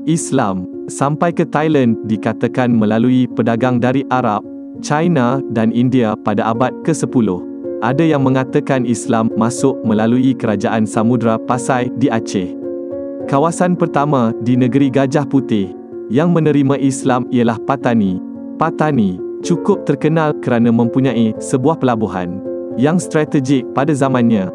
Islam sampai ke Thailand dikatakan melalui pedagang dari Arab, China dan India pada abad ke-10. Ada yang mengatakan Islam masuk melalui kerajaan Samudra Pasai di Aceh. Kawasan pertama di negeri Gajah Putih yang menerima Islam ialah Patani. Patani cukup terkenal kerana mempunyai sebuah pelabuhan yang strategik pada zamannya.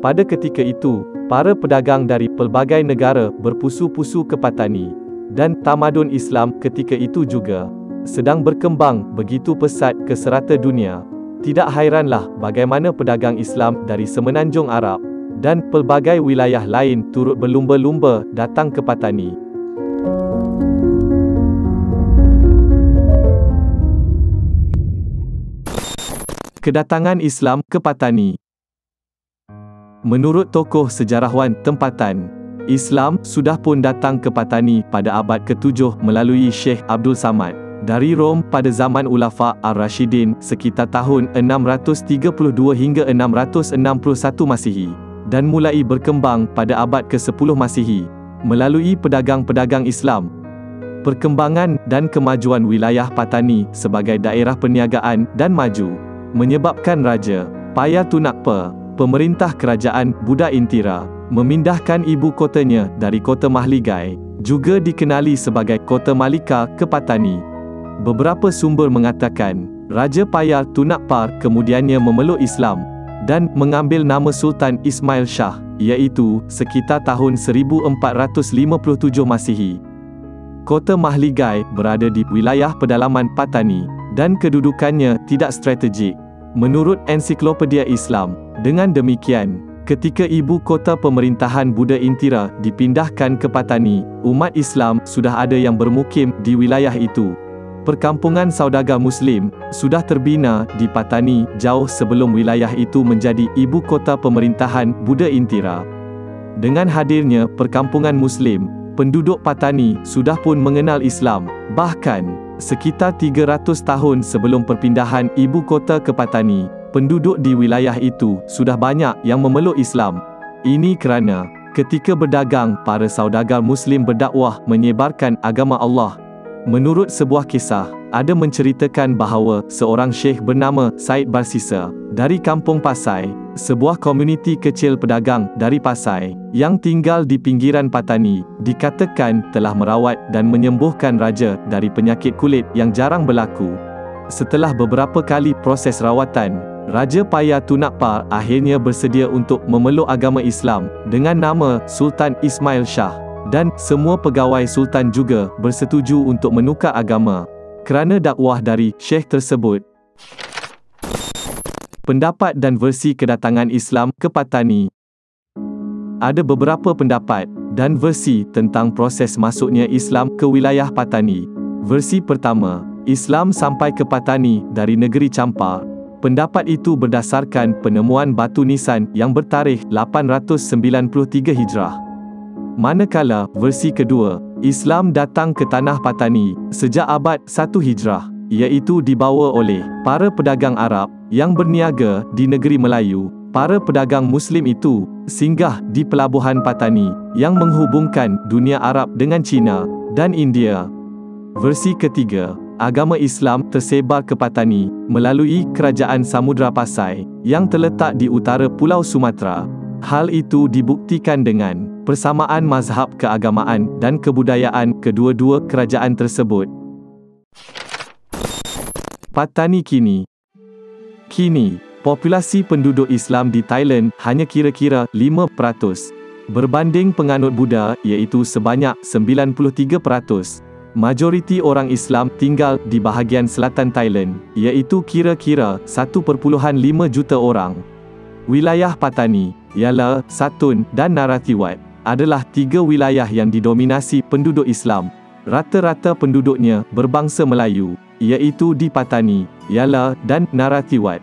Pada ketika itu, para pedagang dari pelbagai negara berpusu-pusu ke Patani, dan tamadun Islam ketika itu juga sedang berkembang begitu pesat ke serata dunia. Tidak hairanlah bagaimana pedagang Islam dari semenanjung Arab dan pelbagai wilayah lain turut berlumba-lumba datang ke Patani. Kedatangan Islam ke Patani. Menurut tokoh sejarawan tempatan, Islam sudah pun datang ke Patani pada abad ke-7 melalui Syekh Abdul Samad dari Rom pada zaman Ulafa Ar-Rashidin sekitar tahun 632 hingga 661 Masihi, dan mulai berkembang pada abad ke-10 Masihi melalui pedagang-pedagang Islam. Perkembangan dan kemajuan wilayah Patani sebagai daerah perniagaan dan maju menyebabkan Raja Payatunakpa, pemerintah kerajaan Buddha Intira, memindahkan ibu kotanya dari kota Mahligai, juga dikenali sebagai kota Malika, ke Patani. Beberapa sumber mengatakan, Raja Payatunakpa kemudiannya memeluk Islam dan mengambil nama Sultan Ismail Shah, iaitu sekitar tahun 1457 Masihi. Kota Mahligai berada di wilayah pedalaman Patani dan kedudukannya tidak strategik, menurut Ensiklopedia Islam. Dengan demikian, ketika ibu kota pemerintahan Buddha Intira dipindahkan ke Patani, umat Islam sudah ada yang bermukim di wilayah itu. Perkampungan saudagar Muslim sudah terbina di Patani jauh sebelum wilayah itu menjadi ibu kota pemerintahan Buddha Intira. Dengan hadirnya perkampungan Muslim, penduduk Patani sudah pun mengenal Islam. Bahkan, sekitar 300 tahun sebelum perpindahan ibu kota ke Patani, penduduk di wilayah itu sudah banyak yang memeluk Islam. Ini kerana ketika berdagang, para saudagar Muslim berdakwah menyebarkan agama Allah. Menurut sebuah kisah, ada menceritakan bahawa seorang syekh bernama Said Barsisa dari kampung Pasai, sebuah komuniti kecil pedagang dari Pasai yang tinggal di pinggiran Patani, dikatakan telah merawat dan menyembuhkan raja dari penyakit kulit yang jarang berlaku. Setelah beberapa kali proses rawatan, Raja Payatunakpa akhirnya bersedia untuk memeluk agama Islam dengan nama Sultan Ismail Shah, dan semua pegawai Sultan juga bersetuju untuk menukar agama kerana dakwah dari Syekh tersebut. Pendapat dan versi kedatangan Islam ke Patani. Ada beberapa pendapat dan versi tentang proses masuknya Islam ke wilayah Patani. Versi pertama, Islam sampai ke Patani dari negeri Champa. Pendapat itu berdasarkan penemuan batu nisan yang bertarikh 893 Hijrah. Manakala versi kedua, Islam datang ke tanah Patani sejak abad 1 Hijrah, iaitu dibawa oleh para pedagang Arab yang berniaga di negeri Melayu. Para pedagang Muslim itu singgah di pelabuhan Patani yang menghubungkan dunia Arab dengan China dan India. Versi ketiga, agama Islam tersebar ke Patani melalui kerajaan Samudra Pasai yang terletak di utara Pulau Sumatera. Hal itu dibuktikan dengan persamaan mazhab keagamaan dan kebudayaan kedua-dua kerajaan tersebut. Patani kini. Populasi penduduk Islam di Thailand hanya kira-kira 5%, berbanding penganut Buddha iaitu sebanyak 93%. Majoriti orang Islam tinggal di bahagian selatan Thailand, iaitu kira-kira 1.5 juta orang. Wilayah Patani, ialah Satun dan Narathiwat, adalah 3 wilayah yang didominasi penduduk Islam. Rata-rata penduduknya berbangsa Melayu, iaitu di Patani, Yala dan Narathiwat.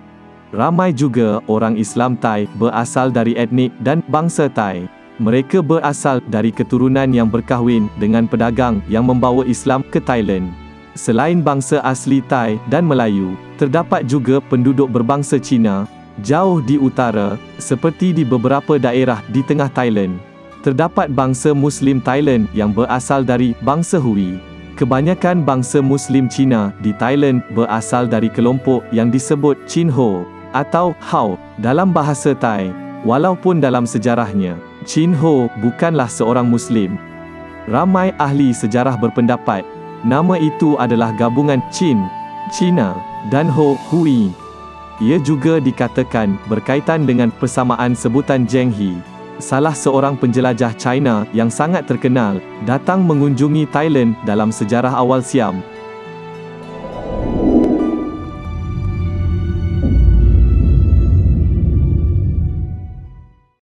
Ramai juga orang Islam Thai berasal dari etnik dan bangsa Thai. Mereka berasal dari keturunan yang berkahwin dengan pedagang yang membawa Islam ke Thailand. Selain bangsa asli Thai dan Melayu, terdapat juga penduduk berbangsa Cina, jauh di utara, seperti di beberapa daerah di tengah Thailand. Terdapat bangsa Muslim Thailand yang berasal dari bangsa Hui. Kebanyakan bangsa Muslim Cina di Thailand berasal dari kelompok yang disebut Chin Ho atau Hao dalam bahasa Thai. Walaupun dalam sejarahnya, Chin Ho bukanlah seorang Muslim. Ramai ahli sejarah berpendapat, nama itu adalah gabungan Chin, Cina, dan Ho, Hui. Ia juga dikatakan berkaitan dengan persamaan sebutan Zheng He, salah seorang penjelajah China yang sangat terkenal, datang mengunjungi Thailand dalam sejarah awal Siam.